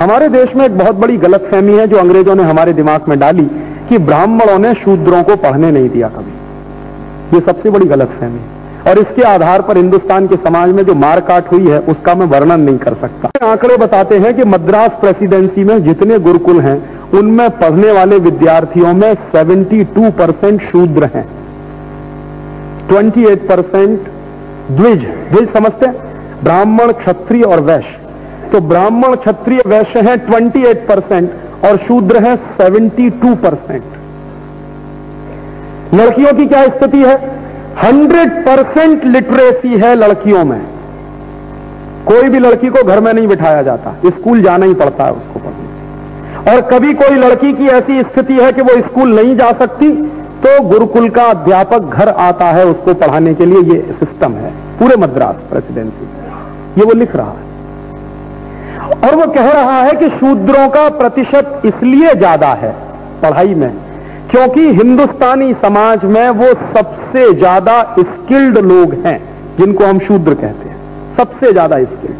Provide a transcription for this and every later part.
हमारे देश में एक बहुत बड़ी गलतफहमी है जो अंग्रेजों ने हमारे दिमाग में डाली कि ब्राह्मणों ने शूद्रों को पढ़ने नहीं दिया कभी। ये सबसे बड़ी गलतफहमी है और इसके आधार पर हिंदुस्तान के समाज में जो मारकाट हुई है उसका मैं वर्णन नहीं कर सकता। आंकड़े बताते हैं कि मद्रास प्रेसिडेंसी में जितने गुरुकुल हैं उनमें पढ़ने वाले विद्यार्थियों में 72% शूद्र हैं, 28% द्विज। द्विज समझते हैं? ब्राह्मण, क्षत्रिय और वैश्य। तो ब्राह्मण, क्षत्रिय, वैश्य हैं 28% और शूद्र हैं 72%। लड़कियों की क्या स्थिति है? 100% लिटरेसी है लड़कियों में। कोई भी लड़की को घर में नहीं बिठाया जाता, स्कूल जाना ही पड़ता है उसको पढ़ने। और कभी कोई लड़की की ऐसी स्थिति है कि वो स्कूल नहीं जा सकती तो गुरुकुल का अध्यापक घर आता है उसको पढ़ाने के लिए। ये सिस्टम है पूरे मद्रास प्रेसिडेंसी। ये वो लिख रहा है और वो कह रहा है कि शूद्रों का प्रतिशत इसलिए ज्यादा है पढ़ाई में क्योंकि हिंदुस्तानी समाज में वो सबसे ज्यादा स्किल्ड लोग हैं जिनको हम शूद्र कहते हैं, सबसे ज्यादा स्किल्ड।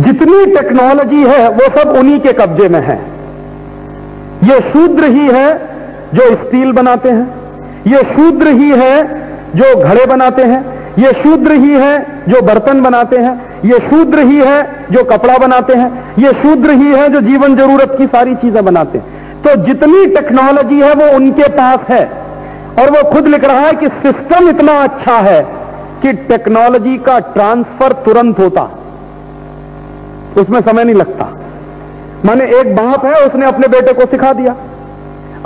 जितनी टेक्नोलॉजी है वो सब उन्हीं के कब्जे में है। ये शूद्र ही है जो स्टील बनाते हैं, ये शूद्र ही है जो घड़े बनाते हैं, ये शूद्र ही है जो बर्तन बनाते हैं, ये शूद्र ही है जो कपड़ा बनाते हैं, ये शूद्र ही है जो जीवन जरूरत की सारी चीजें बनाते हैं। तो जितनी टेक्नोलॉजी है वो उनके पास है और वो खुद लिख रहा है कि सिस्टम इतना अच्छा है कि टेक्नोलॉजी का ट्रांसफर तुरंत होता, उसमें समय नहीं लगता। माने एक बाप है, उसने अपने बेटे को सिखा दिया,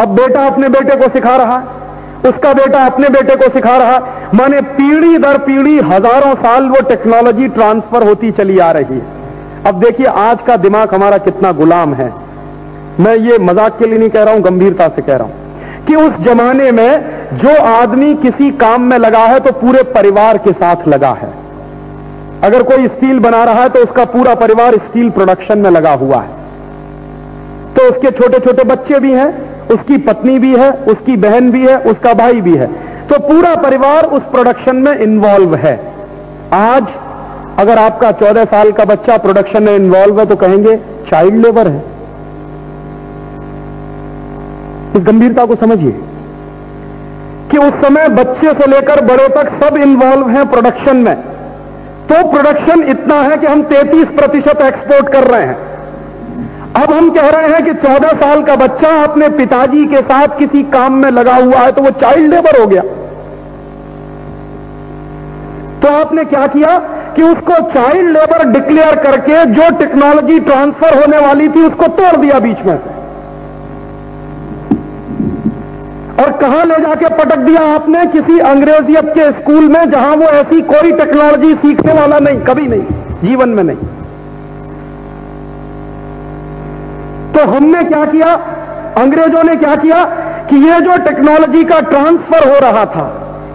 अब बेटा अपने बेटे को सिखा रहा है, उसका बेटा अपने बेटे को सिखा रहा है। माने पीढ़ी दर पीढ़ी हजारों साल वो टेक्नोलॉजी ट्रांसफर होती चली आ रही है। अब देखिए आज का दिमाग हमारा कितना गुलाम है। मैं ये मजाक के लिए नहीं कह रहा हूं, गंभीरता से कह रहा हूं कि उस जमाने में जो आदमी किसी काम में लगा है तो पूरे परिवार के साथ लगा है। अगर कोई स्टील बना रहा है तो उसका पूरा परिवार स्टील प्रोडक्शन में लगा हुआ है। तो उसके छोटे छोटे बच्चे भी हैं, उसकी पत्नी भी है, उसकी बहन भी है, उसका भाई भी है, तो पूरा परिवार उस प्रोडक्शन में इन्वॉल्व है। आज अगर आपका 14 साल का बच्चा प्रोडक्शन में इन्वॉल्व है तो कहेंगे चाइल्ड लेबर है। इस गंभीरता को समझिए कि उस समय बच्चे से लेकर बड़े तक सब इन्वॉल्व हैं प्रोडक्शन में। तो प्रोडक्शन इतना है कि हम 33% एक्सपोर्ट कर रहे हैं। अब हम कह रहे हैं कि 14 साल का बच्चा अपने पिताजी के साथ किसी काम में लगा हुआ है तो वो चाइल्ड लेबर हो गया। तो आपने क्या किया कि उसको चाइल्ड लेबर डिक्लेयर करके जो टेक्नोलॉजी ट्रांसफर होने वाली थी उसको तोड़ दिया बीच में से। और कहां ले जाके पटक दिया आपने? किसी अंग्रेजियत के स्कूल में जहां वो ऐसी कोई टेक्नोलॉजी सीखने वाला नहीं, कभी नहीं, जीवन में नहीं। तो हमने क्या किया, अंग्रेजों ने क्या किया कि ये जो टेक्नोलॉजी का ट्रांसफर हो रहा था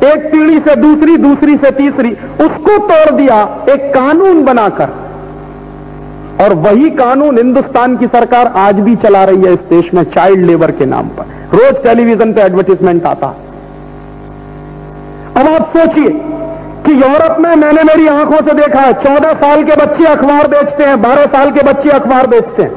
एक पीढ़ी से दूसरी, दूसरी से तीसरी, उसको तोड़ दिया एक कानून बनाकर। और वही कानून हिंदुस्तान की सरकार आज भी चला रही है इस देश में चाइल्ड लेबर के नाम पर। रोज टेलीविजन पे एडवर्टाइजमेंट आता। अब आप सोचिए कि यूरोप में मैंने मेरी आंखों से देखा है 14 साल के बच्चे अखबार बेचते हैं, 12 साल के बच्चे अखबार बेचते हैं।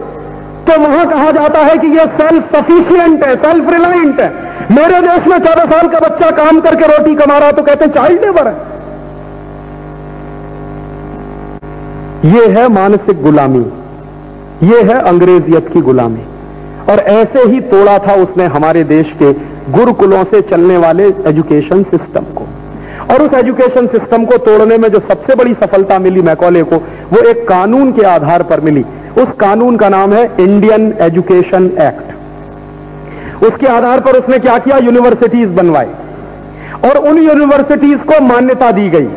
तो वहां कहा जाता है कि यह सेल्फ सफिशिएंट है, सेल्फ रिलायंट है। मेरे देश में 14 साल का बच्चा काम करके रोटी कमा रहा तो कहते हैं चाइल्ड लेबर है। यह है मानसिक गुलामी, यह है अंग्रेजियत की गुलामी। और ऐसे ही तोड़ा था उसने हमारे देश के गुरुकुलों से चलने वाले एजुकेशन सिस्टम को। और उस एजुकेशन सिस्टम को तोड़ने में जो सबसे बड़ी सफलता मिली मैकॉले को, वो एक कानून के आधार पर मिली। उस कानून का नाम है इंडियन एजुकेशन एक्ट। उसके आधार पर उसने क्या किया, यूनिवर्सिटीज बनवाई और उन यूनिवर्सिटीज को मान्यता दी गई।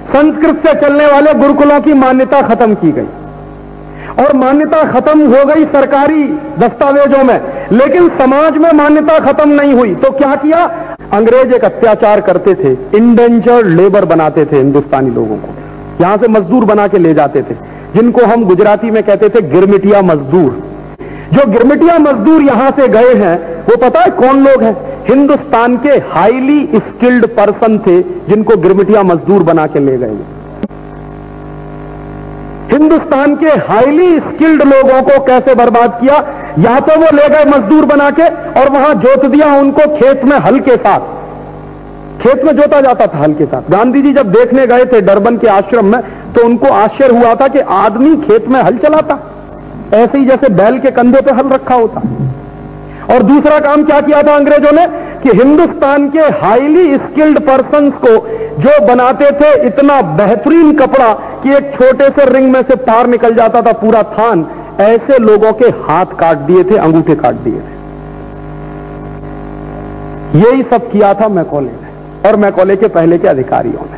संस्कृत से चलने वाले गुरुकुलों की मान्यता खत्म की गई और मान्यता खत्म हो गई सरकारी दस्तावेजों में, लेकिन समाज में मान्यता खत्म नहीं हुई। तो क्या किया, अंग्रेज एक अत्याचार करते थे, इंडेंजर्ड लेबर बनाते थे हिंदुस्तानी लोगों को, यहां से मजदूर बना के ले जाते थे, जिनको हम गुजराती में कहते थे गिरमिटिया मजदूर। जो गिरमिटिया मजदूर यहां से गए हैं वो पता है कौन लोग हैं? हिंदुस्तान के हाईली स्किल्ड पर्सन थे जिनको गिरमिटिया मजदूर बना के ले गए। हिंदुस्तान के हाईली स्किल्ड लोगों को कैसे बर्बाद किया। या तो वो ले गए मजदूर बना के और वहां जोत दिया उनको खेत में हल के साथ, खेत में जोता जाता था हल के साथ। गांधी जी जब देखने गए थे डरबन के आश्रम में तो उनको आश्चर्य हुआ था कि आदमी खेत में हल चलाता, ऐसे ही जैसे बैल के कंधे पे हल रखा होता। और दूसरा काम क्या किया था अंग्रेजों ने कि हिंदुस्तान के हाईली स्किल्ड पर्सन्स को जो बनाते थे इतना बेहतरीन कपड़ा कि एक छोटे से रिंग में से पार निकल जाता था पूरा थान, ऐसे लोगों के हाथ काट दिए थे, अंगूठे काट दिए थे। यही सब किया था मैकॉले ने और मैकॉले के पहले के अधिकारियों ने।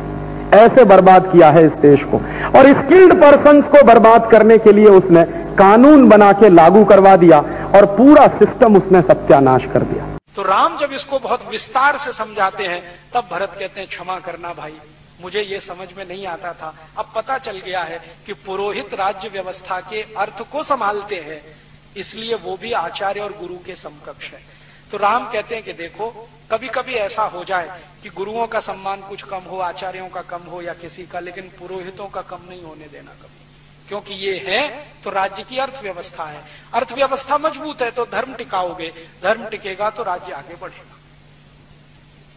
ऐसे बर्बाद किया है इस देश को। और स्किल्ड पर्सन्स को बर्बाद करने के लिए उसने कानून बना के लागू करवा दिया और पूरा सिस्टम उसने सत्यानाश कर दिया। तो राम जब इसको बहुत विस्तार से समझाते हैं तब भरत कहते हैं क्षमा करना भाई, मुझे ये समझ में नहीं आता था, अब पता चल गया है कि पुरोहित राज्य व्यवस्था के अर्थ को संभालते हैं, इसलिए वो भी आचार्य और गुरु के समकक्ष है। तो राम कहते हैं कि देखो कभी कभी ऐसा हो जाए कि गुरुओं का सम्मान कुछ कम हो, आचार्यों का कम हो या किसी का, लेकिन पुरोहितों का कम नहीं होने देना कभी, क्योंकि ये है तो राज्य की अर्थव्यवस्था है। अर्थव्यवस्था मजबूत है तो धर्म टिकाओगे, धर्म टिकेगा तो राज्य आगे बढ़ेगा।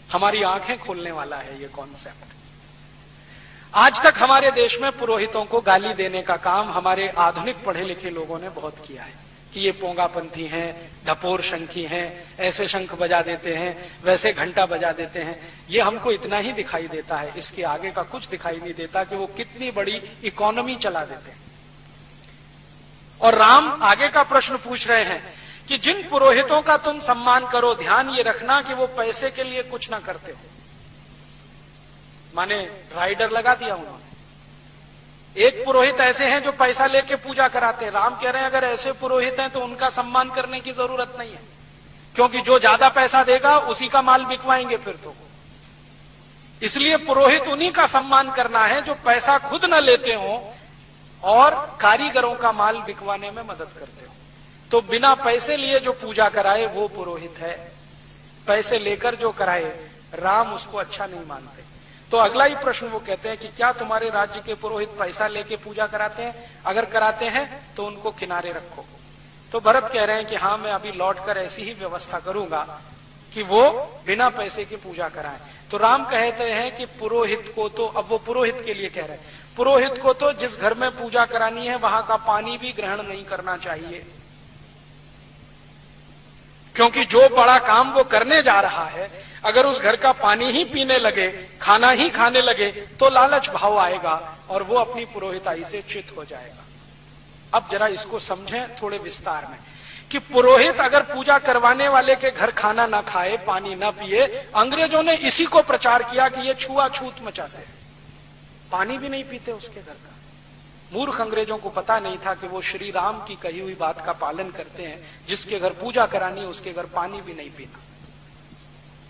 हमारी आंखें खोलने वाला है ये कॉन्सेप्ट। आज तक हमारे देश में पुरोहितों को गाली देने का काम हमारे आधुनिक पढ़े लिखे लोगों ने बहुत किया है कि ये पोंगापंथी हैं, ढपोर शंखी हैं, ऐसे शंख बजा देते हैं, वैसे घंटा बजा देते हैं। ये हमको इतना ही दिखाई देता है, इसके आगे का कुछ दिखाई नहीं देता कि वो कितनी बड़ी इकोनॉमी चला देते हैं। और राम आगे का प्रश्न पूछ रहे हैं कि जिन पुरोहितों का तुम सम्मान करो, ध्यान ये रखना कि वो पैसे के लिए कुछ ना करते हो। माने राइडर लगा दिया उन्होंने। एक पुरोहित ऐसे हैं जो पैसा लेके पूजा कराते हैं। राम कह रहे हैं अगर ऐसे पुरोहित हैं तो उनका सम्मान करने की जरूरत नहीं है, क्योंकि जो ज्यादा पैसा देगा उसी का माल बिकवाएंगे फिर तो। इसलिए पुरोहित उन्हीं का सम्मान करना है जो पैसा खुद न लेते हो और कारीगरों का माल बिकवाने में मदद करते हो। तो बिना पैसे लिए जो पूजा कराए वो पुरोहित है, पैसे लेकर जो कराए राम उसको अच्छा नहीं मानते। तो अगला ही प्रश्न वो कहते हैं कि क्या तुम्हारे राज्य के पुरोहित पैसा लेके पूजा कराते हैं? अगर कराते हैं तो उनको किनारे रखो। तो भरत कह रहे हैं कि हाँ, मैं अभी लौटकर ऐसी ही व्यवस्था करूंगा कि वो बिना पैसे की पूजा कराएं। तो राम कहते हैं कि पुरोहित को तो, अब वो पुरोहित के लिए कह रहे हैं, पुरोहित को तो जिस घर में पूजा करानी है वहां का पानी भी ग्रहण नहीं करना चाहिए, क्योंकि जो बड़ा काम वो करने जा रहा है अगर उस घर का पानी ही पीने लगे, खाना ही खाने लगे तो लालच भाव आएगा और वो अपनी पुरोहिताई से च्युत हो जाएगा। अब जरा इसको समझें थोड़े विस्तार में कि पुरोहित अगर पूजा करवाने वाले के घर खाना ना खाए, पानी ना पिए, अंग्रेजों ने इसी को प्रचार किया कि ये छुआछूत मचाते हैं, पानी भी नहीं पीते उसके घर का। मूर्ख अंग्रेजों को पता नहीं था कि वो श्री राम की कही हुई बात का पालन करते हैं, जिसके घर पूजा करानी है उसके घर पानी भी नहीं पीना,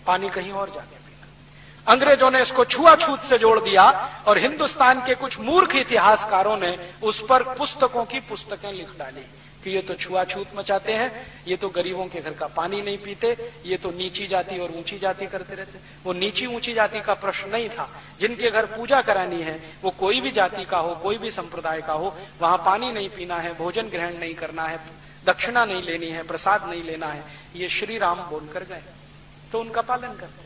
पानी कहीं और जाके पीना। अंग्रेजों ने इसको छुआछूत से जोड़ दिया और हिंदुस्तान के कुछ मूर्ख इतिहासकारों ने उस पर पुस्तकों की पुस्तकें लिख डाली कि ये तो छुआछूत मचाते हैं, ये तो गरीबों के घर का पानी नहीं पीते, ये तो नीची जाति और ऊंची जाति करते रहते। वो नीची ऊंची जाति का प्रश्न नहीं था, जिनके घर पूजा करानी है वो कोई भी जाति का हो, कोई भी संप्रदाय का हो, वहां पानी नहीं पीना है, भोजन ग्रहण नहीं करना है, दक्षिणा नहीं लेनी है, प्रसाद नहीं लेना है, ये श्री राम बोलकर गए तो उनका पालन करते।